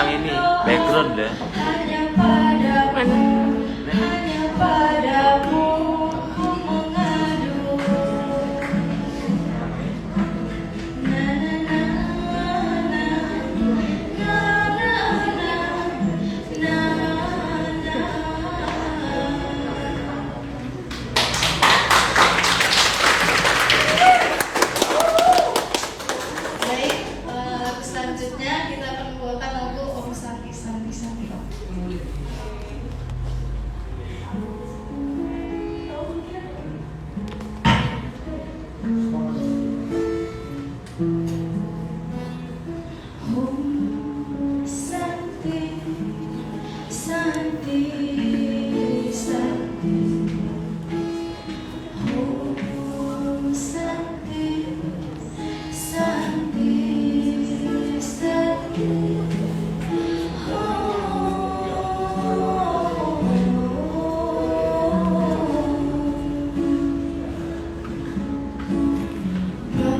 pasang ini background deh. Mana? Selanjutnya kita akan membawakan lagu Om Santi Santi Santi. Om Santi Santi Santi. Om Santi Santi Santi.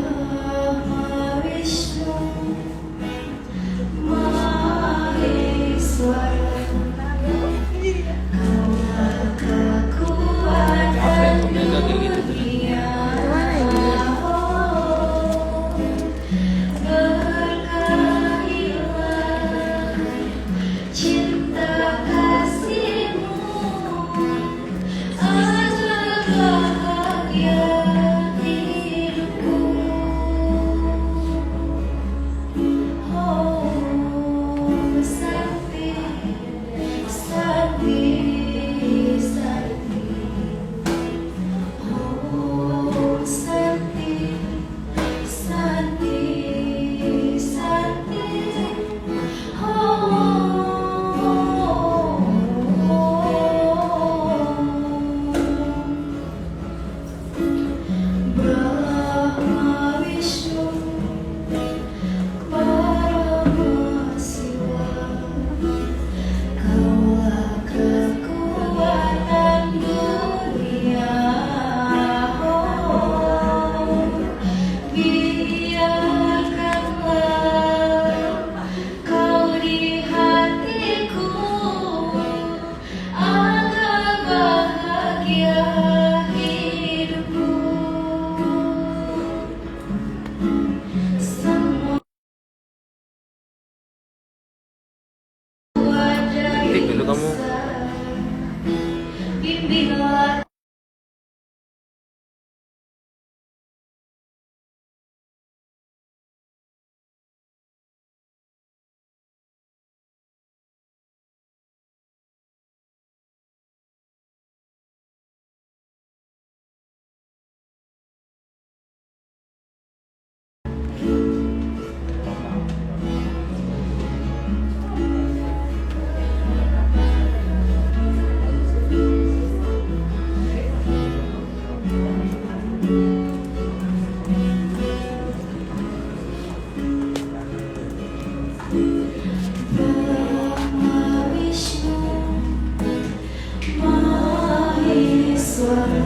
Brahma Vishnu Maheswara, Kaulah kekuatan dunia. Berkahilah cinta kasih-Mu, agar bahagia hidupku. Om Santi Santi Santi. Om Santi Santi Santi. Brahma Vishnu Paramasiwa, Kaulah kekuatan dunia. Biarkanlah Kau di hatiku, agar bahagia hidupku. Semua Ketik dulu kamu. bimbinglah. Brahma Vishnu Maheswara,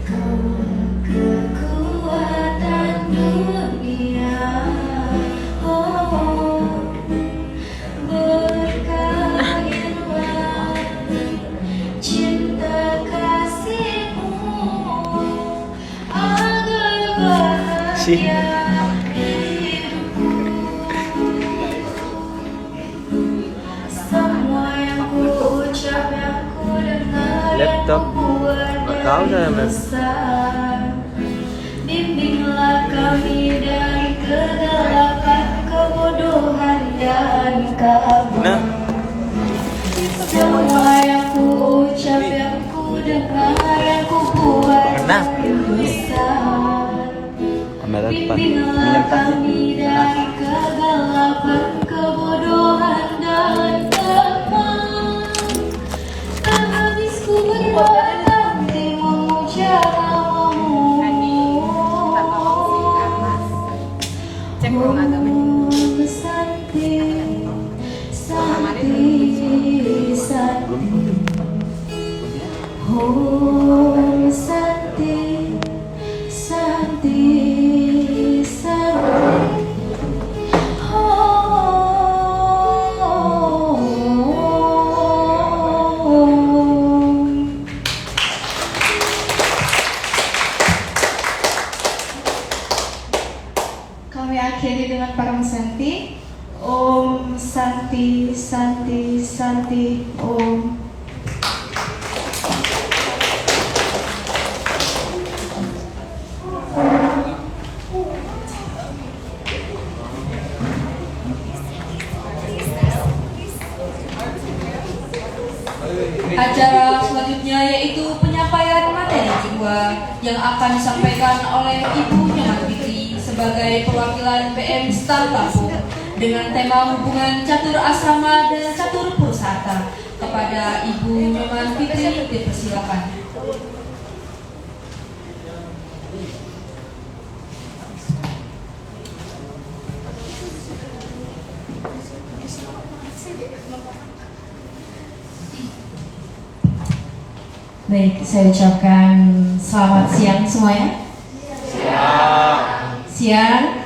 Kaulah kekuatan dunia. Berkahilah cinta kasih-Mu, agar bahagia hidupku. Semua yang ku ucap, yang ku dengar, yang Laptop. ku buat Nggak tahu saya, dari Mas. besar. Bimbinglah kami dari kegelapan, kebodohan dan keabahan. Nah. Semua yang ku ucap, yang ku dengar, yang ku buat Nah. dari besar. Kamera depan. Bimbinglah kami dari kegelapan, kebodohan dan keabahan. Tak habis ku berhenti memuja namamu. Cek ruang agamanya. Om Santi Santi Santi. Om Santi Santi Santi. Om Kami akhiri dengan Param Santi. Om Santi Santi Santi Om. Acara selanjutnya yaitu penyampaian materi jiwa yang akan disampaikan oleh Ibu Nyoman Fitri sebagai perwakilan BM Star Lampung dengan tema hubungan catur asrama dan catur purusarta. Kepada Ibu Nyoman Fitri dipersilakan. Baik, saya ucapkan selamat siang semuanya. Siang.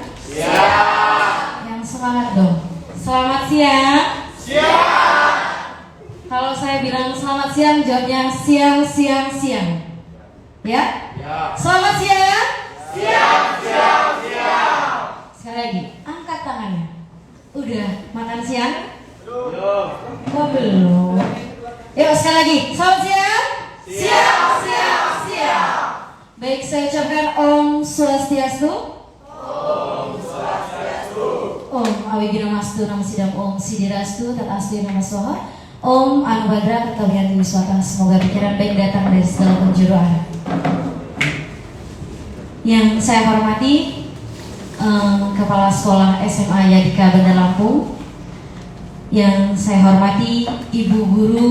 Yang semangat dong. Selamat siang. Kalau saya bilang selamat siang, jawabnya siang. Ya? Selamat siang. Sekali lagi, angkat tangannya. Udah makan siang? Belum. Oh, belum. Yuk sekali lagi, selamat siang. Siap. Baik, saya ucapkan Om Swastiastu. Om Awigiramastu Nama Sidam Om Sidirastu Tatastu Nama Soha. Om Anubhadra Kertawiyanti Wiswata. Semoga pikiran baik datang dari segala penjuru arah. Yang saya hormati Kepala Sekolah SMA Yadika Bandar Lampung. Yang saya hormati Ibu Guru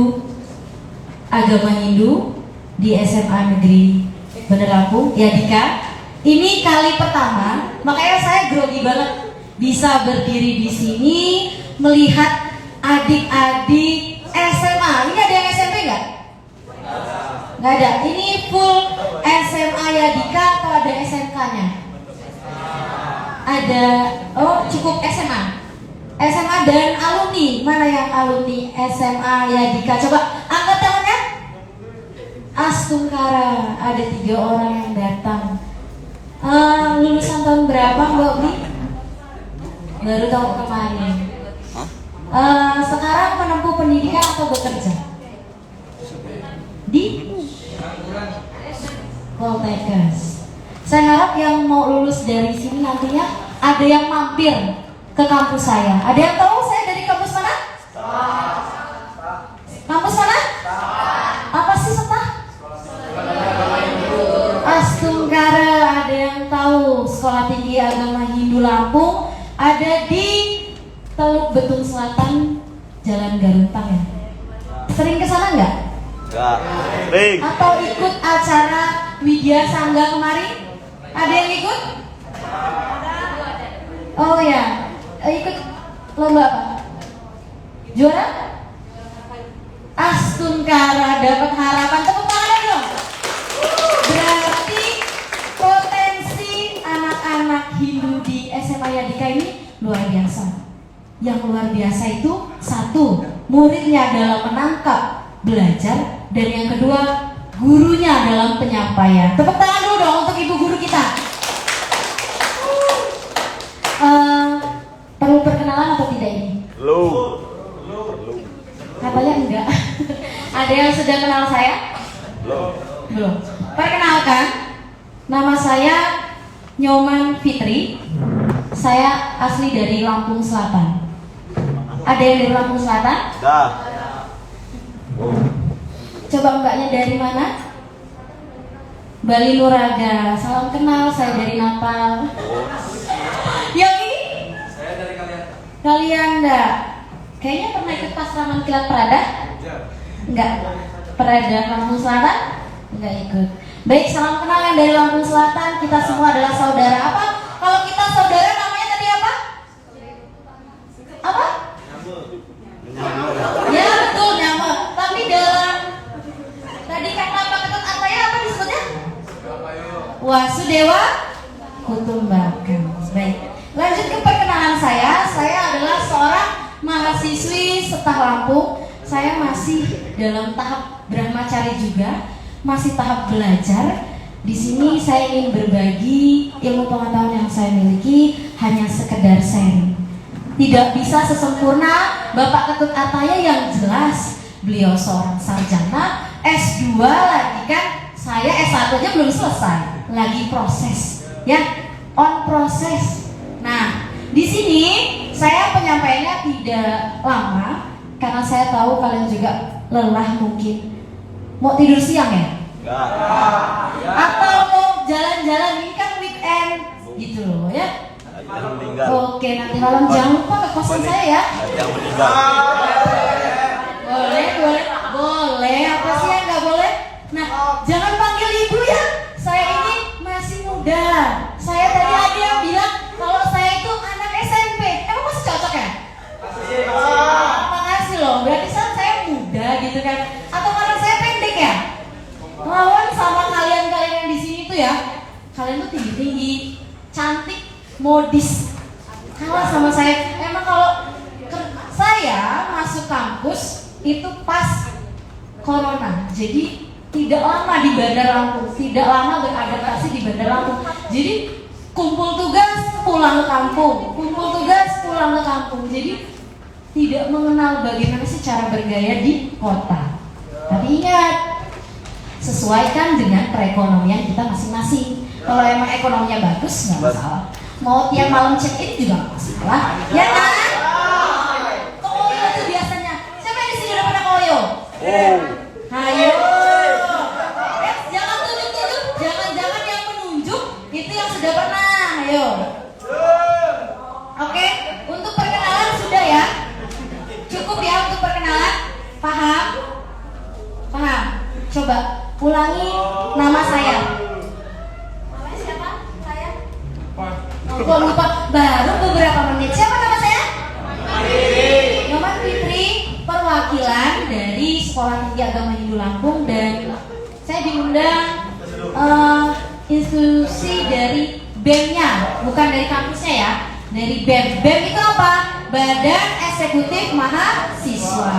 Agama Hindu di SMA Negeri Bandar Lampung, Yadika. Ini kali pertama, makanya saya grogi banget bisa berdiri di sini melihat adik-adik SMA. Ini ada yang SMP nggak? Nggak ada. Ini full SMA Yadika atau ada SMK-nya? Ada. Oh, cukup SMA. SMA dan alumni. Mana yang alumni SMA Yadika? Coba angkat tangannya. Astungkara, ada 3 orang yang datang. Lulusan tahun berapa Mbak Umi? Baru tahun kemarin. Sekarang menempuh pendidikan atau bekerja? Di Poltekkes. Saya harap yang mau lulus dari sini nantinya ada yang mampir ke kampus saya. Ada yang tahu saya dari kampus mana? Kampus mana? Apa sih Setah? Astungkara. Ada yang tahu Sekolah Tinggi Agama Hindu Lampung ada di Teluk Betung Selatan, Jalan Garuntang ya? Sering kesana nggak? Enggak. Atau ikut acara Widya Sangga kemarin? Ada yang ikut? Oh ya, ikut lomba apa? Juara? Astungkara dapat harapan. Tepuk tangan dong. Berarti potensi anak-anak Hindu di SMA Yadika ini luar biasa. Yang luar biasa itu satu, muridnya dalam menangkap, belajar, dan yang kedua, gurunya dalam penyampaian. Tepuk tangan dulu dong untuk ibu guru kita. Perlu perkenalan atau tidak ini? Katanya enggak. Ada yang sudah kenal saya? Belum. Perkenalkan, nama saya Nyoman Fitri. Saya asli dari Lampung Selatan. Ada yang dari Lampung Selatan? Coba mbaknya dari mana? Bali Nuraga. Salam kenal, saya dari Natal. Yang ini? Saya dari Kalianda. Kayaknya pernah ikut Pasraman Kilat Prada? Enggak. Prada Lampung Selatan? Enggak ikut. Baik, salam kenal yang dari Lampung Selatan. Kita semua adalah saudara. Apa? Kalau kita saudara namanya tadi apa? Apa? Ya betul, nyamuk. Tapi dalam tadi kata Pak Ketut Ataya apa disebutnya? Wasudewa Kutumbakan. Baik. Lanjut ke perkenalan saya. Saya adalah seorang mahasiswi Setah Lampung. Saya masih dalam tahap Brahmacari juga, masih tahap belajar. Di sini saya ingin berbagi ilmu pengetahuan yang saya miliki, hanya sekedar sharing. Tidak bisa sesempurna Bapak Ketut Ataya yang jelas beliau seorang sarjana, S2 lagi kan, saya S1 aja belum selesai, lagi proses, ya, on proses. Nah, di sini saya penyampaiannya tidak lama karena saya tahu kalian juga lelah mungkin. Mau tidur siang ya? Atau mau jalan-jalan, ini kan weekend gitu loh ya. Oke, nanti malam jangan lupa ke kosan saya ya. Boleh, apa sih yang nggak boleh? Nah, jangan panggil ibu ya. Saya ini masih muda. Saya tadi ada yang bilang kalau saya itu anak SMP. Emang masih cocok ya? Makasih loh, berarti saya muda gitu kan. Atau karena saya pendek ya? Lawan sama kalian-kalian yang di sini tuh ya, kalian tuh tinggi-tinggi, cantik, modis. Kalah sama saya. Emang kalau saya masuk kampus itu pas corona, jadi tidak lama di Bandar Lampung, tidak lama beradaptasi di Bandar Lampung. Jadi kumpul tugas pulang ke kampung, kumpul tugas pulang ke kampung. Jadi tidak mengenal bagaimana sih cara bergaya di kota. Tapi ingat, sesuaikan dengan perekonomian kita masing-masing. Kalau emang ekonominya bagus nggak masalah. Mau tiap malam check in juga nggak masalah, ya kan? Koyo tuh biasanya. Siapa yang di sini udah pernah koyo? Ayo. Jangan tunjuk-tunjuk, jangan-jangan yang menunjuk itu yang sudah pernah. Ayo. Oke, untuk perkenalan sudah ya. Cukup ya untuk perkenalan. Paham? Paham? Coba ulangi nama saya. Namanya siapa? Saya? Kok lupa? Baru beberapa menit. Siapa nama saya? Nyoman Fitri, perwakilan dari Sekolah Tinggi Agama Hindu Lampung, dan saya diundang institusi dari BEM-nya, bukan dari kampusnya ya, dari BEM. BEM itu apa? Badan Eksekutif Mahasiswa.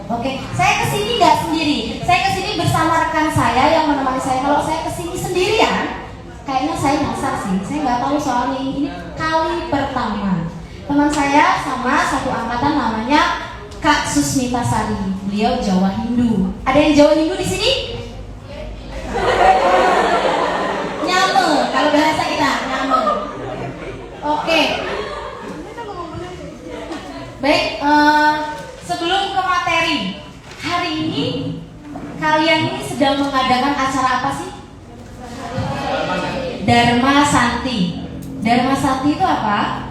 Oke, saya kesini nggak sendiri. Saya kesini bersama rekan saya yang menemani saya. Kalau saya kesini sendirian, kayaknya saya nyasar sih. Saya nggak tahu soalnya ini kali pertama. Teman saya sama satu angkatan namanya Kak Susmita Sari. Beliau Jawa Hindu. Ada yang Jawa Hindu di sini? Nyame, kalau bahasa kita nyame. Oke. Baik. Sebelum ke materi, hari ini kalian ini sedang mengadakan acara apa sih? Dharma Santi. Dharma Santi itu apa?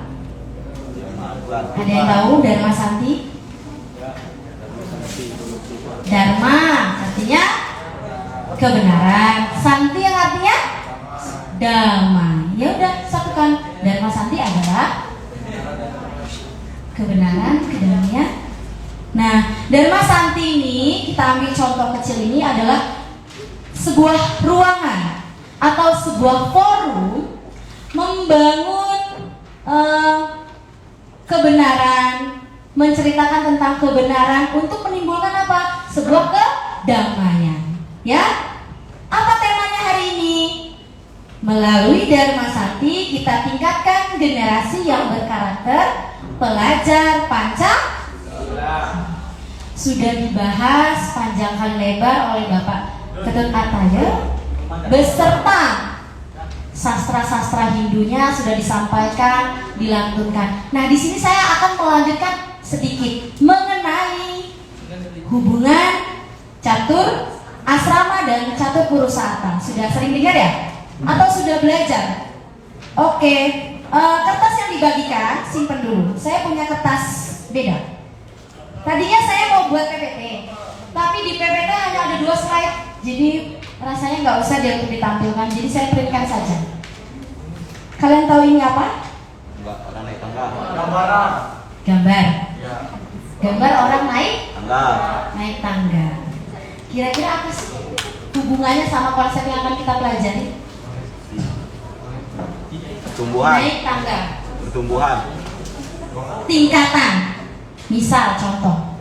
Ada yang tahu Dharma Santi? Dharma artinya kebenaran, Santi yang artinya damai. Ya udah, satukan. Dharma Santi adalah kebenaran, kedamaian. Nah, Dharma Santi ini, kita ambil contoh kecil ini adalah sebuah ruangan atau sebuah forum membangun kebenaran, menceritakan tentang kebenaran untuk menimbulkan apa? Sebuah kedamaian. Ya? Apa temanya hari ini? Melalui Dharma Santi kita tingkatkan generasi yang berkarakter, pelajar Pancasila. Sudah dibahas panjang kali lebar oleh Bapak Ketut Ataya beserta sastra-sastra Hindunya sudah disampaikan, dilantunkan. Nah, di sini saya akan melanjutkan sedikit mengenai hubungan catur asrama dan catur purusarta. Sudah sering dengar ya? Atau sudah belajar? Oke, kertas yang dibagikan simpen dulu. Saya punya kertas beda. Tadinya saya mau buat PPT, tapi di PPT hanya ada 2 slide, jadi rasanya nggak usah dia untuk ditampilkan. Jadi saya printkan saja. Kalian tahu ini apa? Orang naik tangga. Gambar. Gambar orang naik Tangga. naik tangga. Kira-kira apa sih hubungannya sama konsep yang akan kita pelajari? Pertumbuhan. Naik tangga. Pertumbuhan. Tingkatan. Misal contoh,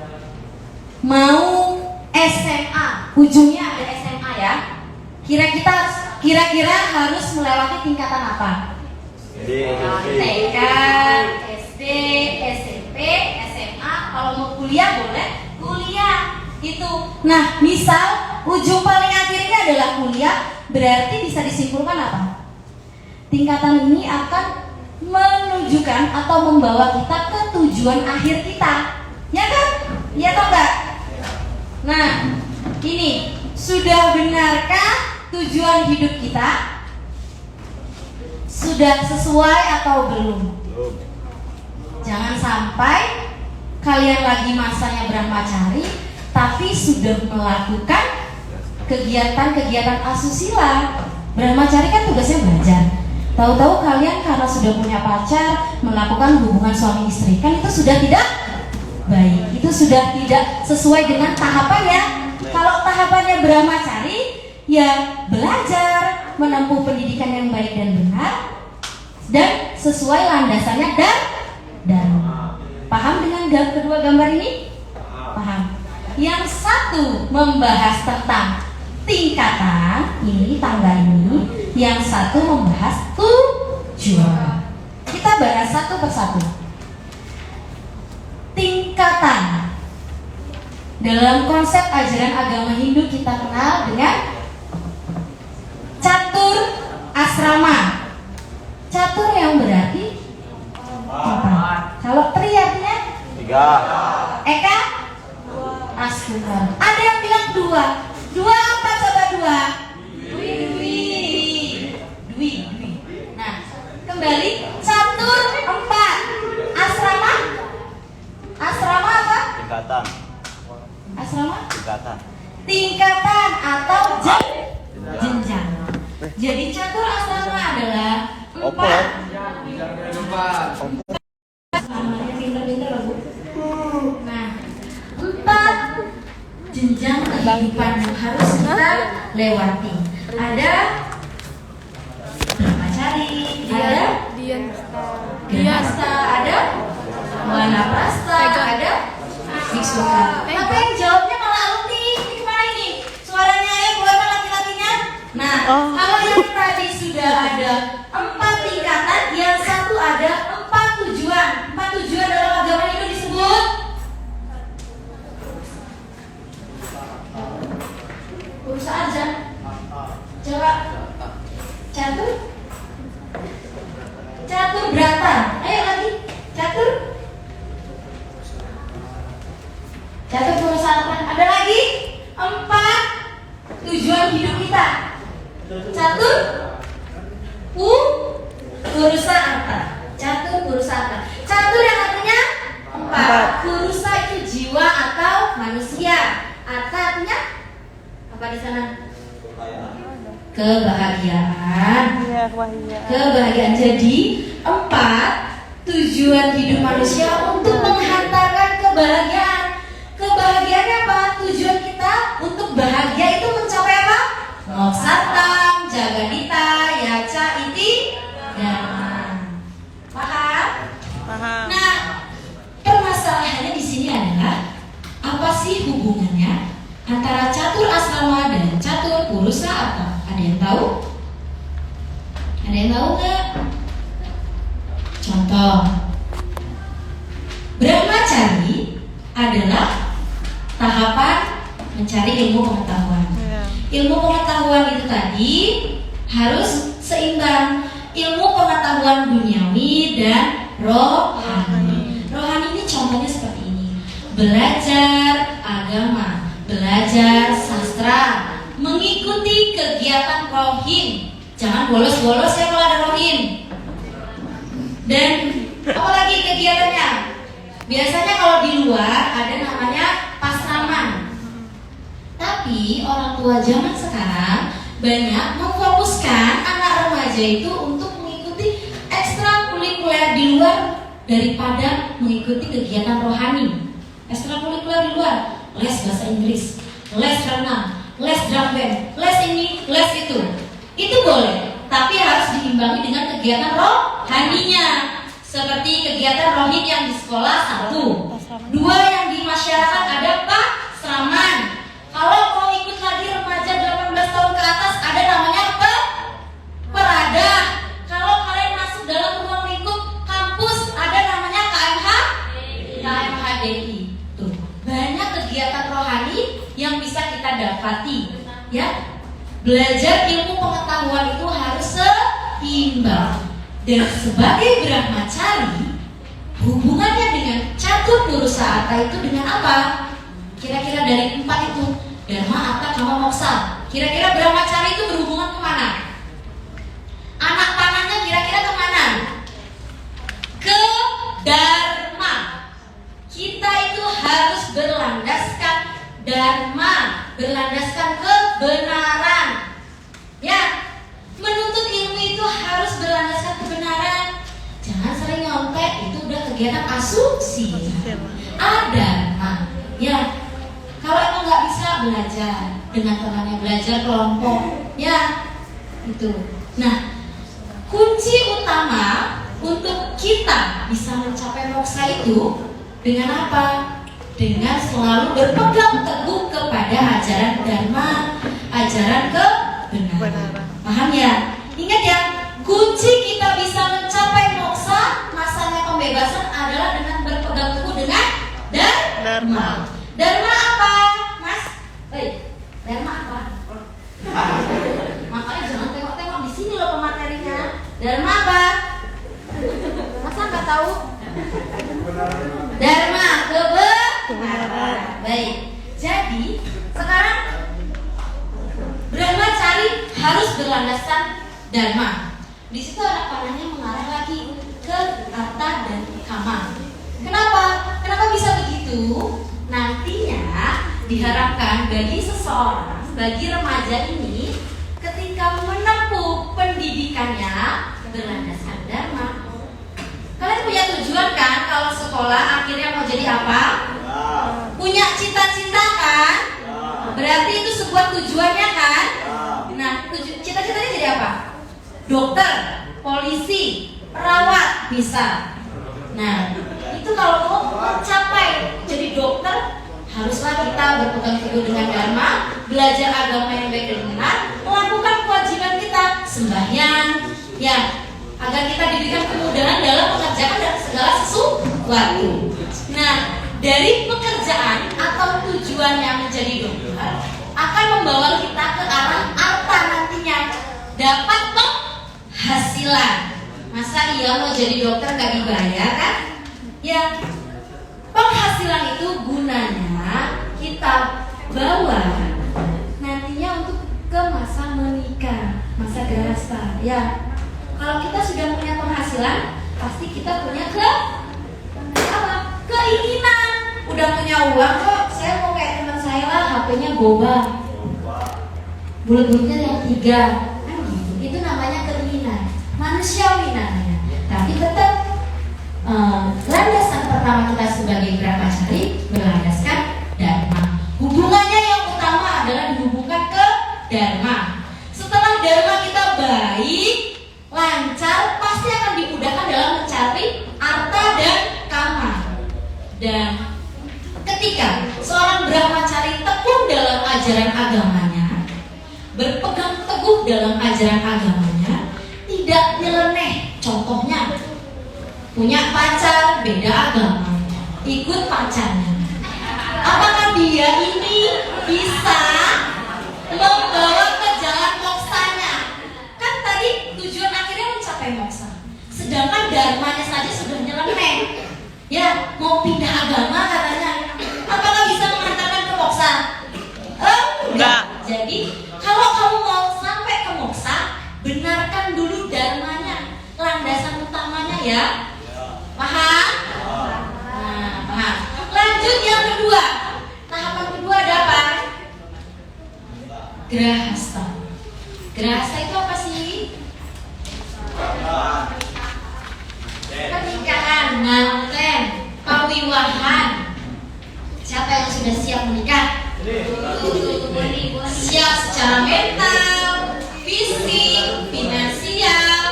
mau SMA, ujungnya ada SMA ya. Kira kita kira-kira harus melewati tingkatan apa? TK, SD, SMP, SMA. Kalau mau kuliah boleh kuliah itu. Nah, misal ujung paling akhirnya adalah kuliah, berarti bisa disimpulkan apa? Tingkatan ini akan menunjukkan atau membawa kita ke tujuan akhir kita, ya kan? Iya atau enggak? Nah, ini sudah benarkah tujuan hidup kita? Sudah sesuai atau belum? Jangan sampai kalian lagi masanya brahmacari tapi sudah melakukan kegiatan-kegiatan asusila. Brahmacari kan tugasnya belajar. Tahu-tahu kalian karena sudah punya pacar melakukan hubungan suami istri, kan itu sudah tidak baik. Itu sudah tidak sesuai dengan tahapannya. Kalau tahapannya brahmacari, ya belajar, menempuh pendidikan yang baik dan benar, dan sesuai landasannya dan paham dengan kedua gambar ini? Paham. Yang satu membahas tentang tingkatan, ini tangga ini. Yang satu membahas tujuan. Kita bahas satu persatu. Tingkatan. Dalam konsep ajaran agama Hindu kita kenal dengan catur asrama. Catur yang berarti apa? Kalau tri artinya 3. Eka Askuntar. Ada yang bilang 2. 2 apa coba 2? Dwi. Nah, kembali catur 4. Asrama? Asrama apa? Tingkatan. Asrama? Tingkatan. Tingkatan atau jenjang. Jadi catur asrama adalah 4. Nah, 4 jenjang kehidupan yang harus kita lewati. Ada brahmacari, ada Gryahastha, ada Wanaprastha, ada Biksuka. Tapi yang jawabnya malah alumni. Ini gimana ini? Suaranya ayo keluarkan laki-lakinya. Nah, kalau yang tadi sudah ada 4 tingkatan, yang satu ada 4 tujuan. 4 tujuan dalam agama itu disebut berusaha aja. Coba catur berata. Ayo lagi catur perusahaan. Ada lagi 4 tujuan hidup kita. Catur purusa arta. Catur purusa arta. Catur yang artinya 4. Purusa itu jiwa atau manusia. Arta artinya apa di sana? Kebahagiaan. Kebahagiaan. Jadi 4 tujuan hidup manusia untuk menghantarkan kebahagiaan. Kebahagiaannya apa? Tujuan kita untuk bahagia itu mencapai apa? Moksattam, jagadita, yaca, iti, dharma. Paham? Nah, permasalahannya di sini adalah apa sih hubungannya antara catur asrama dan catur purusa arta? Ada yang tahu? Ada yang tahu nggak? Contoh, brahmacari adalah tahapan mencari ilmu pengetahuan. Ilmu pengetahuan itu tadi harus seimbang. Ilmu pengetahuan duniawi dan rohani. Rohani ini contohnya seperti ini. Belajar agama, belajar sastra, mengikuti kegiatan rohim. Jangan bolos-bolos ya kalau ada rohim. Dan apalagi kegiatannya? Biasanya kalau di luar ada namanya pasraman. Tapi orang tua zaman sekarang banyak memfokuskan anak remaja itu untuk mengikuti ekstrakurikuler di luar daripada mengikuti kegiatan rohani. Ekstrakurikuler di luar, les bahasa Inggris, les renang, les drum band, les ini, les itu. Itu boleh, tapi harus diimbangi dengan kegiatan rohaninya. Seperti kegiatan rohani yang di sekolah 1, 2 yang di masyarakat ada pasraman. Kalau mau ikut lagi remaja 18 tahun ke atas ada namanya kita dapati, ya. Belajar ilmu pengetahuan itu harus seimbang. Dan sebagai Brahmacari, hubungannya dengan catur Purusarta itu dengan apa? Kira-kira dari 4 itu, Dharma, Artha, Kama, Moksa. Kira-kira Brahmacari itu berhubungan kemana? Anak panahnya kira-kira kemana? Ke Dharma. Kita itu harus berlandaskan Dharma, berlandaskan kebenaran. Ya, menuntut ilmu itu harus berlandaskan kebenaran. Jangan sering nyontek, itu udah kegiatan asumsi. Dharma. Ya, kalau emang nggak bisa belajar dengan temannya, belajar kelompok. Ya, itu. Nah, kunci utama untuk kita bisa mencapai moksa itu dengan apa? Dengan selalu berpegang teguh kepada ajaran Dharma, ajaran kebenaran. Paham ya? Ingat ya, kunci kita bisa mencapai moksa, masanya pembebasan adalah dengan berpegang teguh dengan Dharma. Dharma apa, Mas? Dharma apa? Makanya jangan tengok-tengok di sini loh pematerinya. Dharma apa? Masa nggak tahu? Dharma kebenaran. Baik. Jadi sekarang Brahmacari harus berlandaskan Dharma. Di situ anak panahnya mengarah lagi ke Artha dan Kama. Kenapa? Kenapa bisa begitu? Nantinya diharapkan bagi seseorang, bagi remaja ini, ketika menempuh pendidikannya berlandaskan Dharma. Kalian punya tujuan kan kalau sekolah akhirnya mau jadi apa? Punya cita-cita kan? Berarti itu sebuah tujuannya kan? Nah, cita-citanya jadi apa? Dokter, polisi, perawat, bisa. Nah, itu kalau mau mencapai jadi dokter, haruslah kita berpegang teguh dengan Dharma, belajar agama yang baik dan benar, melakukan kewajiban kita, sembahyang, ya, agar kita diberikan kemudahan dalam mengerjakan segala sesuatu. Nah, dari pekerjaan atau tujuannya menjadi dokter akan membawa kita ke arah Artha nantinya, dapat penghasilan. Masa iya mau jadi dokter gak dibayar kan? Ya, penghasilan itu gunanya kita bawa nantinya untuk ke masa menikah, masa grahasta. Ya, kalau kita sudah punya penghasilan, pasti kita punya keinginan. Udah punya uang kok, saya mau kayak teman saya lah, HP-nya boba, bulat-bulatnya yang 3, kan gitu. Itu namanya keinginan, manusiawi namanya. Tapi tetap landasan pertama kita sebagai Brahmacari berlandaskan Dharma. Hubungannya yang utama adalah dihubungkan ke Dharma. Setelah Dharma kita baik, lancar, pasti akan dimudahkan dalam mencari Artha dan Kama. Dan ketika seorang Brahmacari tekun dalam ajaran agamanya, berpegang teguh dalam ajaran agamanya, tidak nyeleneh. Contohnya, punya pacar beda agama, ikut pacarnya. Apakah dia ini bisa membawa ke jalan moksanya? Kan tadi tujuan akhirnya mencapai moksa, sedangkan dharmanya saja sudah nyeleneh. Ya, mau pindah agama katanya. Apakah bisa mengantarkan ke moksa? Enggak. Jadi, kalau kamu mau sampai ke moksa, benarkan dulu dharmanya, landasan utamanya ya. Paham? Nah, paham. Lanjut yang kedua. Tahapan kedua ada apa? Grahasta. Grahasta itu apa sih? Pernikahan, nganten, pawiwahan. Siapa yang sudah siap menikah? Siap secara mental, fisik, finansial.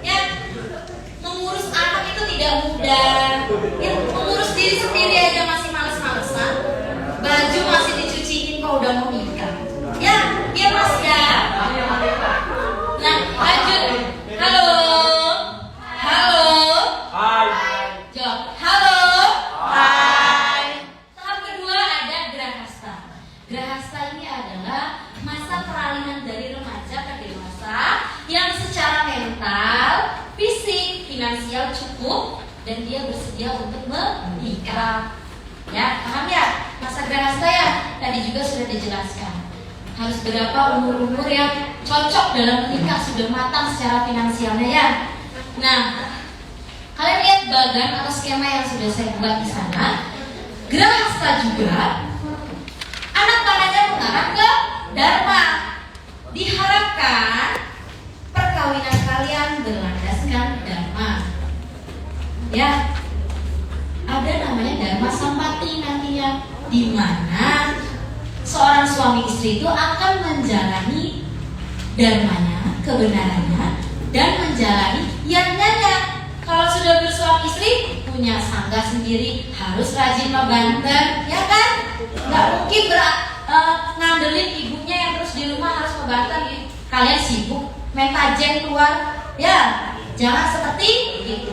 Ya, mengurus anak itu tidak mudah. Ya, mengurus diri sendiri aja masih males-malesan. Baju masih dicuciin kok udah mau nikah. Ya, ya Mas ya. Nah, lanjut. Halo. Halo. Hai. Jawab. Halo. Hai. Tahap kedua ada grahasta. Grahasta ini dan dia bersedia untuk menikah. Ya, paham ya? Masa grahasta ya? Tadi juga sudah dijelaskan. Harus berapa umur-umur yang cocok dalam menikah, sudah matang secara finansialnya ya. Nah, kalian lihat bagan atau skema yang sudah saya buat di sana. Grahasta juga anak panahnya mengarah ke dharma. Diharapkan perkawinan kalian berlandaskan dharma. Ya, ada namanya dharma sampati nantinya, di mana seorang suami istri itu akan menjalani dharmanya, kebenarannya, dan menjalani yatnanya. Kalau sudah bersuami istri, punya sangga sendiri, harus rajin membanter, ya kan? Nggak mungkin ngandelin ibunya yang terus di rumah harus membanter. Ya. Kalian sibuk main tajen keluar, ya jangan seperti itu.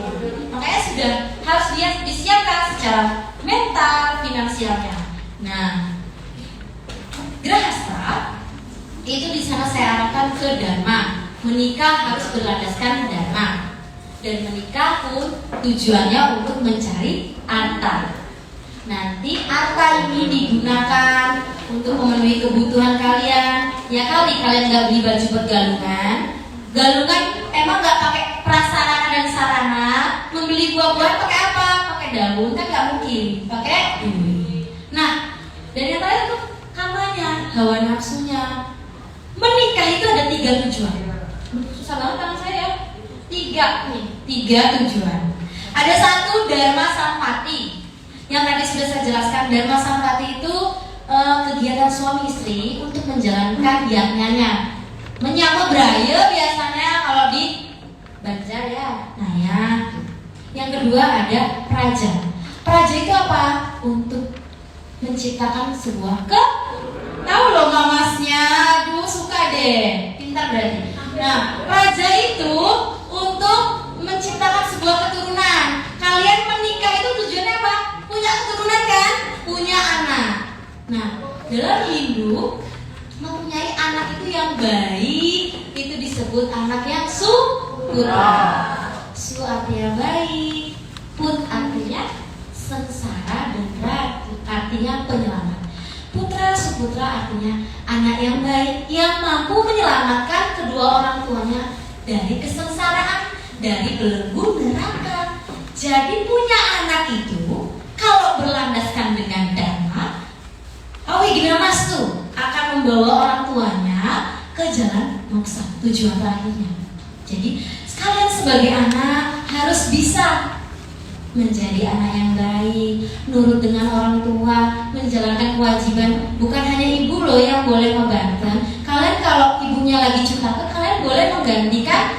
Makanya sudah harus disiapkan secara mental, finansialnya. Nah, grahasta itu di sana saya arahkan ke dharma. Menikah harus berlandaskan dharma. Dan menikah pun tujuannya untuk mencari arta. Nanti arta ini digunakan untuk memenuhi kebutuhan kalian. Ya kali kalian nggak beli baju buat galungan. Galungan emang nggak pakai prasarana dan sarana. Membeli buah-buahan pakai apa? Pakai daun kan nggak mungkin. Pakai duit. Nah, dan yang terakhir tuh kamanya, hawa nafsunya. Menikah itu ada 3 tujuan. Susah banget tangan saya. 3 nih, 3 tujuan. Ada 1 dharma sampati. Yang tadi sudah saya jelaskan, dharma sampati itu kegiatan suami istri untuk menjalankan yatnanya. Menyama braya biasanya kalau di Banjar ya. Nah ya. Yang kedua ada praja. Praja itu apa? Untuk menciptakan sebuah tahu loh mamasnya, aduh suka deh, pintar berarti. Nah, praja itu untuk menciptakan sebuah keturunan. Kalian menikah itu tujuannya apa? Punya keturunan kan? Punya anak. Nah, dalam Hindu mempunyai anak itu yang baik itu disebut anak yang suputra. Su artinya baik, put artinya sengsara, dan ratu artinya penyelamat. Putra suputra artinya anak yang baik yang mampu menyelamatkan kedua orang tuanya dari kesengsaraan, dari belenggu neraka. Jadi punya anak itu kalau berlandaskan dengan dharma, gimana mas tuh akan membawa orang tuanya ke jalan moksa, tujuan terakhirnya. Jadi kalian sebagai anak harus bisa menjadi anak yang baik, nurut dengan orang tua, menjalankan kewajiban. Bukan hanya ibu loh yang boleh membantu. Kalian kalau ibunya lagi curhat, kalian boleh menggantikan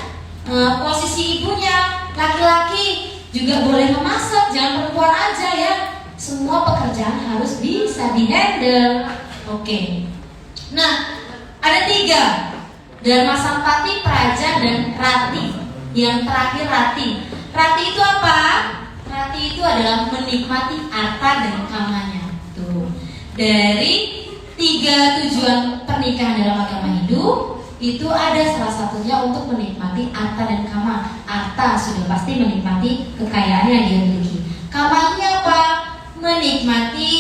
posisi ibunya. Laki-laki juga boleh memasak, jangan perempuan aja ya. Semua pekerjaan harus bisa dihandle. Oke. Nah, ada 3, dharma sampati, praja, dan rati. Yang terakhir rati. Rati itu apa? Rati itu adalah menikmati arta dan kamanya. Tuh. Dari 3 tujuan pernikahan dalam agama Hindu, itu ada salah satunya untuk menikmati arta dan kama. Arta sudah pasti menikmati kekayaan yang dia miliki. Kamanya apa? Menikmati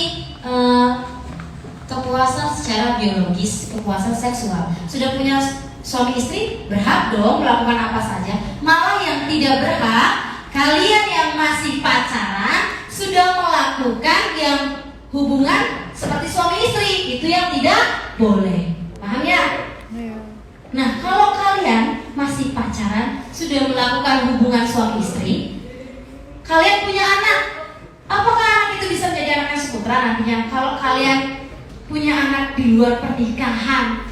kepuasan secara biologis, kepuasan seksual. Sudah punya suami istri, berhak dong melakukan apa saja. Malah yang tidak berhak, kalian yang masih pacaran sudah melakukan yang hubungan seperti suami istri, itu yang tidak boleh. Paham ya? Nah, kalau kalian masih pacaran, sudah melakukan hubungan suami istri, kalian punya anak, apakah anak itu bisa menjadi anak yang seputra nantinya? Kalau kalian punya anak di luar pernikahan,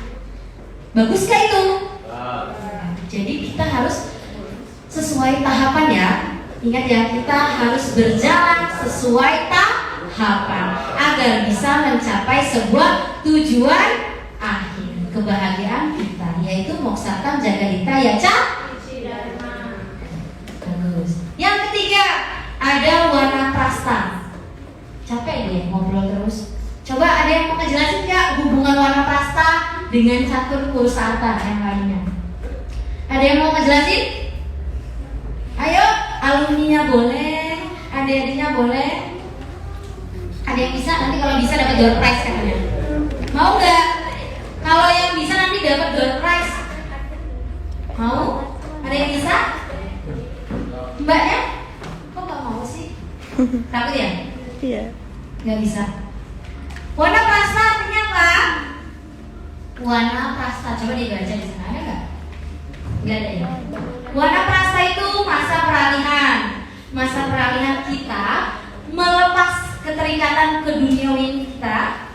baguskah itu? Jadi kita harus sesuai tahapan ya. Ingat ya, kita harus berjalan sesuai tahapan agar bisa mencapai sebuah tujuan akhir kebahagiaan kita, yaitu moksatan jagadita ya Cak? Bagus. Yang ketiga ada wanaprastha. Capek deh ngobrol terus. Coba ada yang mau ngejelasin nggak hubungan wanaprastha dengan catur purusarta yang lainnya? Ada yang mau ngejelasin? Ayo, alumninya boleh. Adik-adiknya boleh. Ada yang bisa, nanti kalau bisa dapat door prize katanya. Mau nggak? Kalau yang bisa nanti dapat door prize. Mau? Ada yang bisa? Mbaknya? Kok nggak mau sih? Takut ya? Iya. Nggak bisa. Warna prasta artinya apa? Warna prasta, coba dibaca di sana, ada nggak? Nggak ada ya. Warna prasta itu masa peralihan. Masa peralihan kita melepas keterikatan keduniawian kita.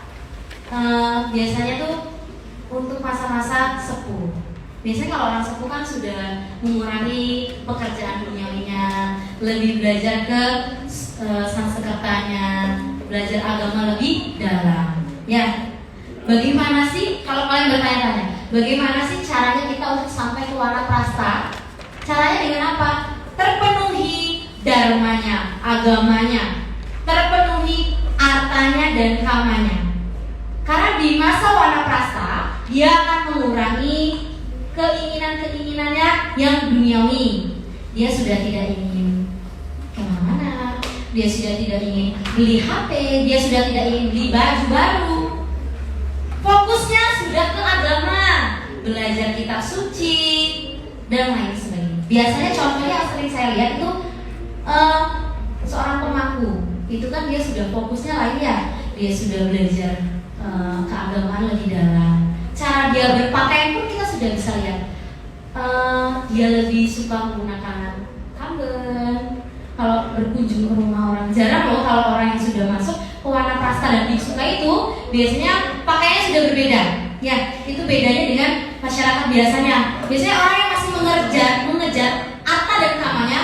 Biasanya tuh untuk masa-masa sepuh. Biasanya kalau orang sepuh kan sudah mengurangi pekerjaan duniawinya, lebih belajar ke Sanskertanya, belajar agama lebih dalam. Ya, bagaimana sih kalau kalian bertanya-tanya, bagaimana sih caranya kita untuk sampai ke warna prasta? Caranya dengan apa? Terpenuhi dharmanya, agamanya, terpenuhi artanya dan kamanya. Karena di masa warna prasta dia akan mengurangi keinginan-keinginannya yang duniawi. Dia sudah tidak ingin kemana-mana, dia sudah tidak ingin beli HP, dia sudah tidak ingin beli baju baru. Fokusnya sudah ke agama, belajar kitab suci dan lain sebagainya. Biasanya contohnya yang sering saya lihat itu seorang pemangku. Itu kan dia sudah fokusnya lain ya, dia sudah belajar keagamaan lebih dalam. Cara dia berpakaian pun kita sudah bisa lihat. Dia lebih suka menggunakan kamben. Kalau berkunjung ke rumah orang, jarang loh kalau orang yang sudah masuk ke warna prasta dan biksuka itu biasanya pakaiannya sudah berbeda. Ya, itu bedanya dengan masyarakat biasanya. Biasanya orang yang masih mengejar arta dan kamanya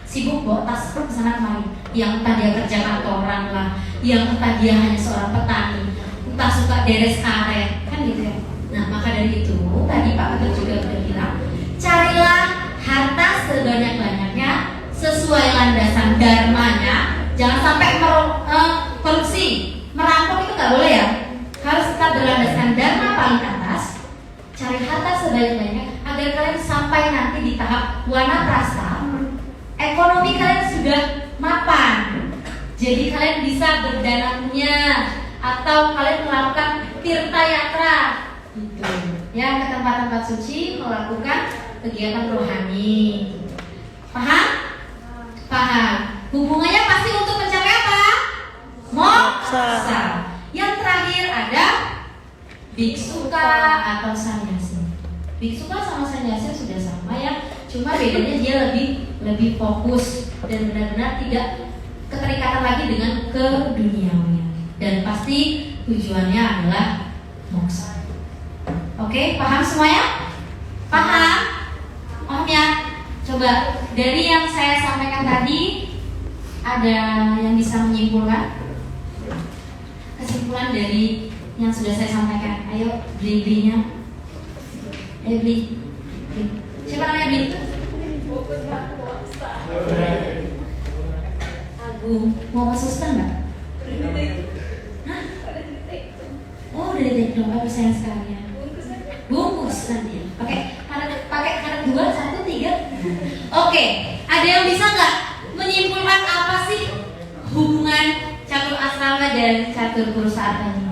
sibuk bawa tas ke sana kemari. Yang entah dia kerja kantoran lah, yang entah dia hanya seorang petani, entah suka deres karet, kan gitu ya. Nah, maka dari itu tadi Pak Ketua juga sudah bilang, carilah harta sebanyak-banyaknya sesuai landasan dharmanya. Jangan sampai korupsi, merampok itu nggak boleh ya. Harus tetap berlandaskan dharma paling atas. Cari harta sebanyak-banyaknya agar kalian sampai nanti di tahap warna prasta. Ekonomi kalian sudah mapan. Jadi kalian bisa berdana punya atau kalian melakukan tirta yatra gitu. Ya, ke tempat-tempat suci melakukan kegiatan rohani. Paham? Paham. Hubungannya pasti untuk mencapai apa? Moksa. Yang terakhir ada biksuka atau sannyasi. Biksuka sama sannyasi sudah sama ya, cuma bedanya dia lebih fokus dan benar-benar tidak keterikatan lagi dengan keduniawian. Dan pasti tujuannya adalah moksa. Oke, paham semuanya? Paham? Paham ya? Coba dari yang saya sampaikan tadi, ada yang bisa menyimpulkan? Kesimpulan dari yang sudah saya sampaikan. Ayo beli-belinya. Ayo beli. Siapa namanya beli? Agung. Mau masuk stand nggak? Hah? Oh, udah dong. Bagus sayang sekali ya. Bungkus nanti. Pakai karet 2, 1, 3. Oke, ada yang bisa nggak menyimpulkan apa sih hubungan catur asrama dan catur purusarta ini?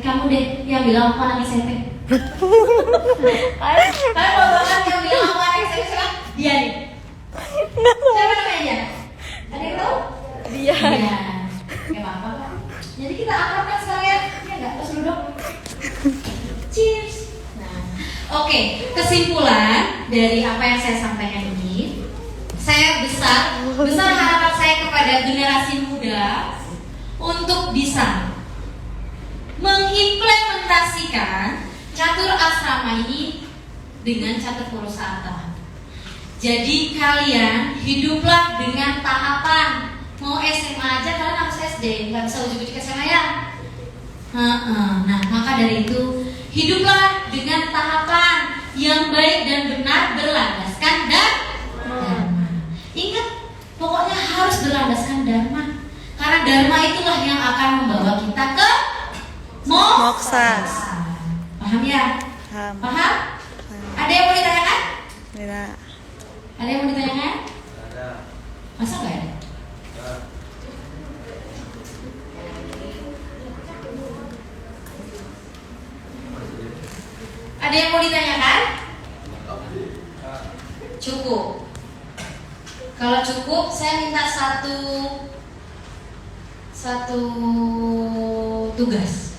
Kamu deh yang bilang apa anak SMP? Kalian mau banget yang bilang apa anak SMP? Dia nih. Siapa namanya dia? Ada yang tahu? Dia. Gak apa-apa kan? Jadi kita akrab kan sekarang ya? Ya nggak? Terus duduk. Cheers. Oke, kesimpulan dari apa yang saya sampaikan ini, saya besar harapan saya kepada generasi muda untuk bisa mengimplementasikan catur asrama ini dengan catur purusarta. Jadi kalian hiduplah dengan tahapan. Mau SMA aja kalian harus SD, nggak bisa ujuk-ujuk SMA ya. Nah, maka dari itu hiduplah dengan tahapan yang baik dan benar berlandaskan dharma. Ingat, pokoknya harus berlandaskan dharma. Karena dharma itulah yang akan membawa kita ke moksa. Paham ya? Paham? Ada yang mau ditanyakan? Tidak. Ada yang mau ditanyakan? Ada. Masa nggak ada? Ada yang mau ditanyakan? Cukup. Kalau cukup, saya minta satu tugas.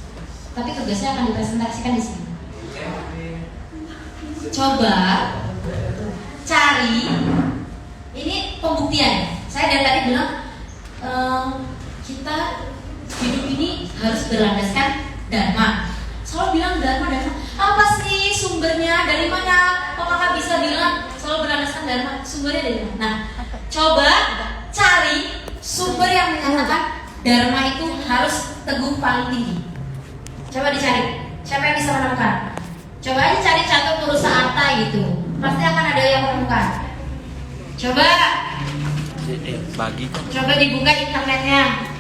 Tapi tugasnya akan dipresentasikan di sini. Coba cari, ini pembuktian. Saya dari tadi bilang kita hidup ini harus berlandaskan dharma. Selalu bilang dharma. Apa sih sumbernya? Dari mana? Kok kakak bisa bilang selalu berlandaskan dharma? Sumbernya dari mana? Nah, coba cari sumber yang menyatakan dharma itu harus teguh paling tinggi. Coba dicari. Siapa yang bisa menemukan? Coba aja cari contoh perusahaan gitu. Pasti akan ada yang menemukan. Coba bagi dibuka internetnya.